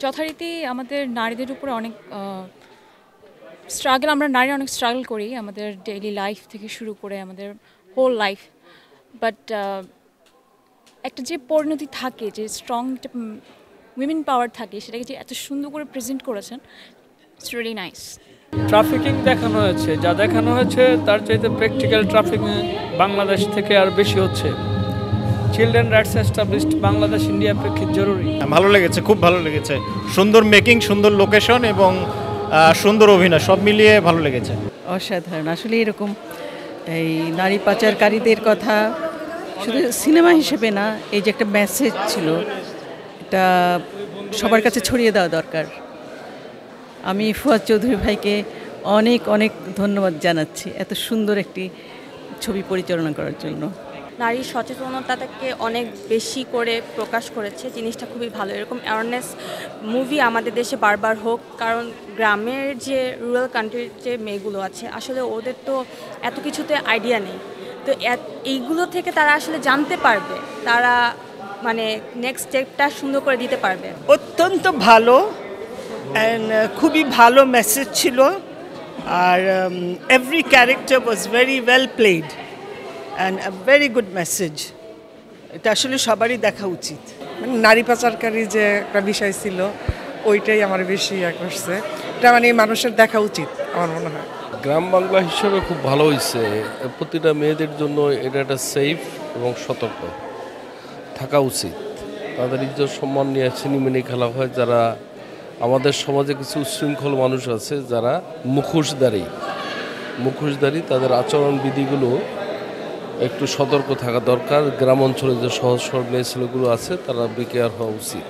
যথারীতি আমাদের নারীদের উপরে অনেক আমরা নারীরা অনেক স্ট্রাগল করি আমাদের ডেইলি লাইফ থেকে শুরু করে আমাদের হোল লাইফ। বাট একটা যে পরিণতি থাকে, যে স্ট্রং একটা উইমেন পাওয়ার থাকে, সেটাকে যে এত সুন্দর করে প্রেজেন্ট করেছেন, ইটস রিয়েলি নাইস। ট্রাফিকিং দেখানো হয়েছে, যা দেখানো হয়েছে তার চাইতে প্র্যাকটিক্যাল ট্রাফিকিং বাংলাদেশ থেকে আর বেশি হচ্ছে। Children rights established Bangladesh India প্রেক্ষিত জরুরি। ভালো লেগেছে, খুব ভালো লেগেছে। সুন্দর মেকিং, সুন্দর লোকেশন এবং সুন্দর অভিনয়, সব মিলিয়ে ভালো লেগেছে। অসাধারণ। আসলে এরকম এই নারী পাচারকারীদের কথা শুধু সিনেমা হিসেবে না, এই যে একটা মেসেজ ছিল, এটা সবার কাছে ছড়িয়ে দেওয়া দরকার। আমি ফুয়াদ চৌধুরী ভাইকে অনেক অনেক ধন্যবাদ জানাচ্ছি এত সুন্দর একটি ছবি পরিচালনা করার জন্য। নারীর সচেতনতাকে অনেক বেশি করে প্রকাশ করেছে, জিনিসটা খুবই ভালো। এরকম অ্যাওয়ারনেস মুভি আমাদের দেশে বারবার হোক, কারণ গ্রামের যে রুরাল কান্ট্রির যে মেয়েগুলো আছে, আসলে ওদের তো এত কিছুতে আইডিয়া নেই। তো এইগুলো থেকে তারা আসলে জানতে পারবে, তারা মানে নেক্সট স্টেপটা সুন্দর করে দিতে পারবে। অত্যন্ত ভালো অ্যান্ড খুবই ভালো মেসেজ ছিল। আর every character was very well played and a very good message. এটা আসলে সবারই দেখা উচিত। মানে নারী পাচারকারী যে একটা বিষয় ছিল, ওইটাই আমার বেশি করছে। এটা মানে মানুষের দেখা উচিত আমার মনে হয়। গ্রাম বাংলা হিসেবে খুব ভালো হয়েছে। প্রতিটা মেয়েদের জন্য এটা একটা সেফ এবং সতর্ক থাকা উচিত। তাদের ইজ্জত সম্মান নিয়ে ছিনিমিনি খেলা হয়। যারা আমাদের সমাজে কিছু উচ্ছৃঙ্খল মানুষ আছে, যারা মুখোশধারী, তাদের আচরণ বিধিগুলো একটু সতর্ক থাকা দরকার। গ্রাম অঞ্চলে যে সহজ সরল মেয়ে ছেলেগুলো আছে, তারা বেকেয়ার হওয়া উচিত।